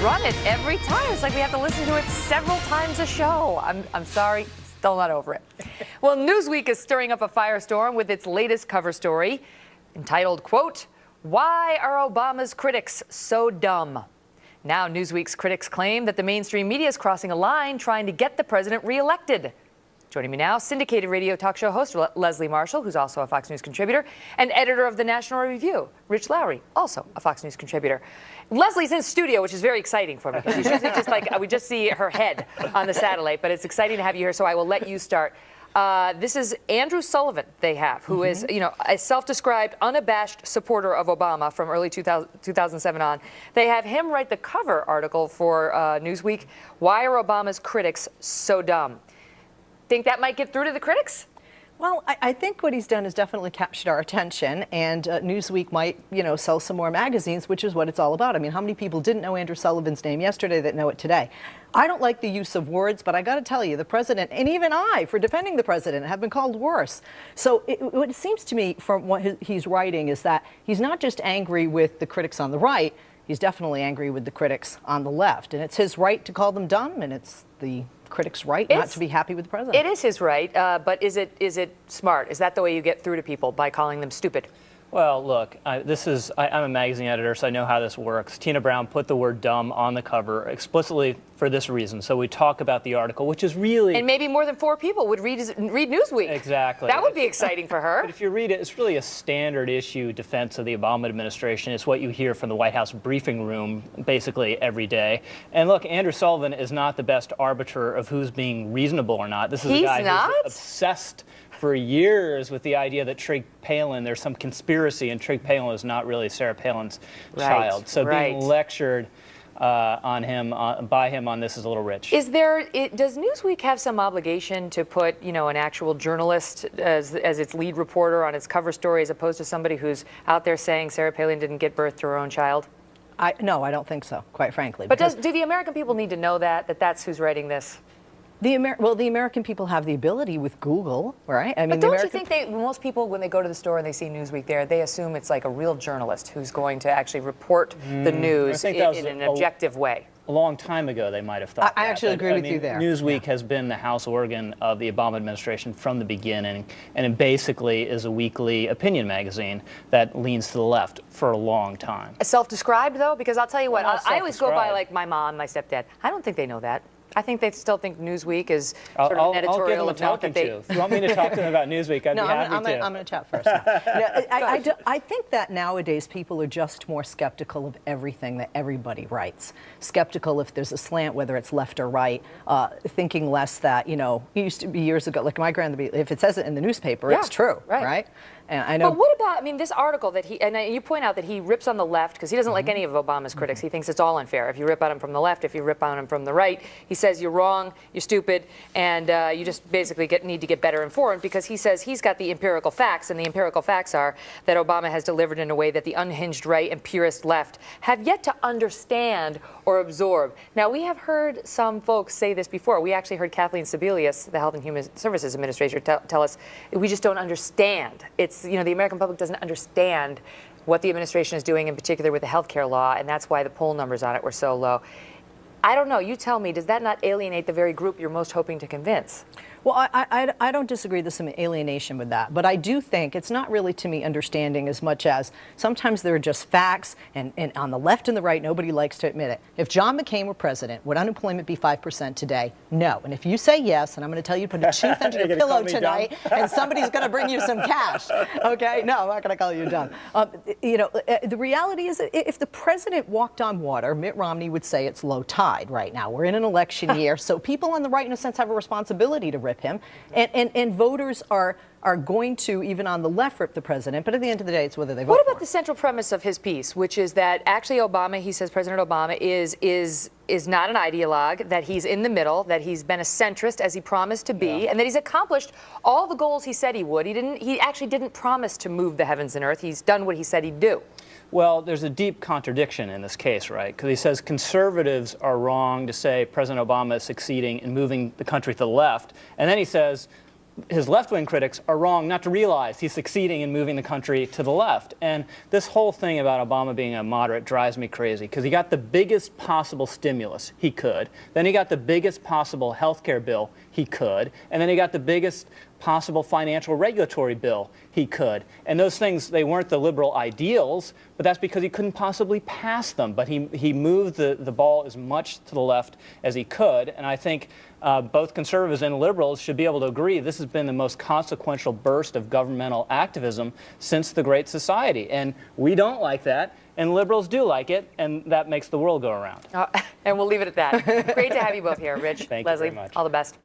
run it every time. It's like we have to listen to it several times a show. I'm sorry, still not over it. Well, Newsweek is stirring up a firestorm with its latest cover story entitled, quote, "Why are Obama's critics so dumb?" Now Newsweek's critics claim that the mainstream media is crossing a line trying to get the president reelected. Joining me now, syndicated radio talk show host Leslie Marshall, who's also a Fox News contributor, and editor of the National Review, Rich Lowry, also a Fox News contributor. Leslie's in studio, which is very exciting for me, because she's usually just like, we just see her head on the satellite, but it's exciting to have you here, so I will let you start. This is Andrew Sullivan they have, who is, a self-described, unabashed supporter of Obama from early 2007 on. They have him write the cover article for Newsweek, "Why are Obama's critics so dumb?" Think that might get through to the critics? Well, I think what he's done is definitely captured our attention, and Newsweek might, sell some more magazines, which is what it's all about. I mean, how many people didn't know Andrew Sullivan's name yesterday that know it today? I don't like the use of words, but I got to tell you, the president, and even I, for defending the president, have been called worse. So what it seems to me from what he's writing is that he's not just angry with the critics on the right, he's definitely angry with the critics on the left. And it's his right to call them dumb, and it's the critics' right not to be happy with the president. It is his right, but is it smart? Is that the way you get through to people, by calling them stupid? Well, look, I'm a magazine editor, so I know how this works. Tina Brown put the word dumb on the cover explicitly for this reason. So we talk about the article, which is really... And maybe more than 4 people would read Newsweek. Exactly. That would be exciting for her. But if you read it, it's really a standard issue defense of the Obama administration. It's what you hear from the White House briefing room basically every day. And look, Andrew Sullivan is not the best arbiter of who's being reasonable or not. This is a guy who's obsessed for years with the idea that Trig Palin, there's some conspiracy, and Trig Palin is not really Sarah Palin's child. So being lectured by him on this is a little rich. Does Newsweek have some obligation to put, an actual journalist as its lead reporter on its cover story, as opposed to somebody who's out there saying Sarah Palin didn't give birth to her own child? No, I don't think so, quite frankly. But do the American people need to know that that's who's writing this? The American people have the ability with Google, right? I mean, but don't you think most people, when they go to the store and they see Newsweek there, they assume it's like a real journalist who's going to actually report the news in an objective way? A long time ago, they might have thought I actually agree with you there. Newsweek has been the house organ of the Obama administration from the beginning, and it basically is a weekly opinion magazine that leans to the left for a long time. Self-described, though? Because I'll tell you what, I always go by, like, my mom, my stepdad. I don't think they know that. I think they still think Newsweek is sort of an editorial of note that they... If you want me to talk to them about Newsweek, I'd be happy to. I'm going to chat first. I think that nowadays people are just more skeptical of everything that everybody writes. Skeptical if there's a slant, whether it's left or right. Thinking less that, it used to be years ago, like my grandmother, if it says it in the newspaper, it's true, right? And I know. But what about, this article that you point out that he rips on the left, because he doesn't like any of Obama's critics. He thinks it's all unfair. If you rip on him from the left, if you rip on him from the right, he says you're wrong, you're stupid, and you just basically need to get better informed, because he says he's got the empirical facts, and the empirical facts are that Obama has delivered in a way that the unhinged right and purist left have yet to understand or absorb. Now, we have heard some folks say this before. We actually heard Kathleen Sebelius, the Health and Human Services Administrator, tell us we just don't understand. The American public doesn't understand what the administration is doing, in particular with the health care law, and that's why the poll numbers on it were so low. I don't know. You tell me, does that not alienate the very group you're most hoping to convince? Well, I don't disagree there's some alienation with that, but I do think it's not really, to me, understanding as much as sometimes there are just facts, and on the left and the right, nobody likes to admit it. If John McCain were president, would unemployment be 5% today? No. And if you say yes, and I'm going to tell you to put a tooth under your pillow tonight, and somebody's going to bring you some cash, okay? No, I'm not going to call you dumb. The reality is that if the president walked on water, Mitt Romney would say it's low tide right now. We're in an election year, so people on the right, in a sense, have a responsibility to rip him, and voters are going to, even on the left, rip the president, but at the end of the day, it's whether they vote. What about the central premise of his piece, which is that actually Obama, he says President Obama is not an ideologue, that he's in the middle, that he's been a centrist as he promised to be, and that he's accomplished all the goals he said he would. He actually didn't promise to move the heavens and earth. He's done what he said he'd do. Well, there's a deep contradiction in this case, right? Because he says conservatives are wrong to say President Obama is succeeding in moving the country to the left, and then he says his left-wing critics are wrong not to realize he's succeeding in moving the country to the left. And this whole thing about Obama being a moderate drives me crazy, because he got the biggest possible stimulus he could, then he got the biggest possible health care bill he could, and then he got the biggest possible financial regulatory bill he could. And those things, they weren't the liberal ideals, but that's because he couldn't possibly pass them. But he moved the ball as much to the left as he could. And I think both conservatives and liberals should be able to agree this has been the most consequential burst of governmental activism since the Great Society. And we don't like that, and liberals do like it, and that makes the world go around. And we'll leave it at that. Great to have you both here, Rich, Thank you Leslie. very much. All the best.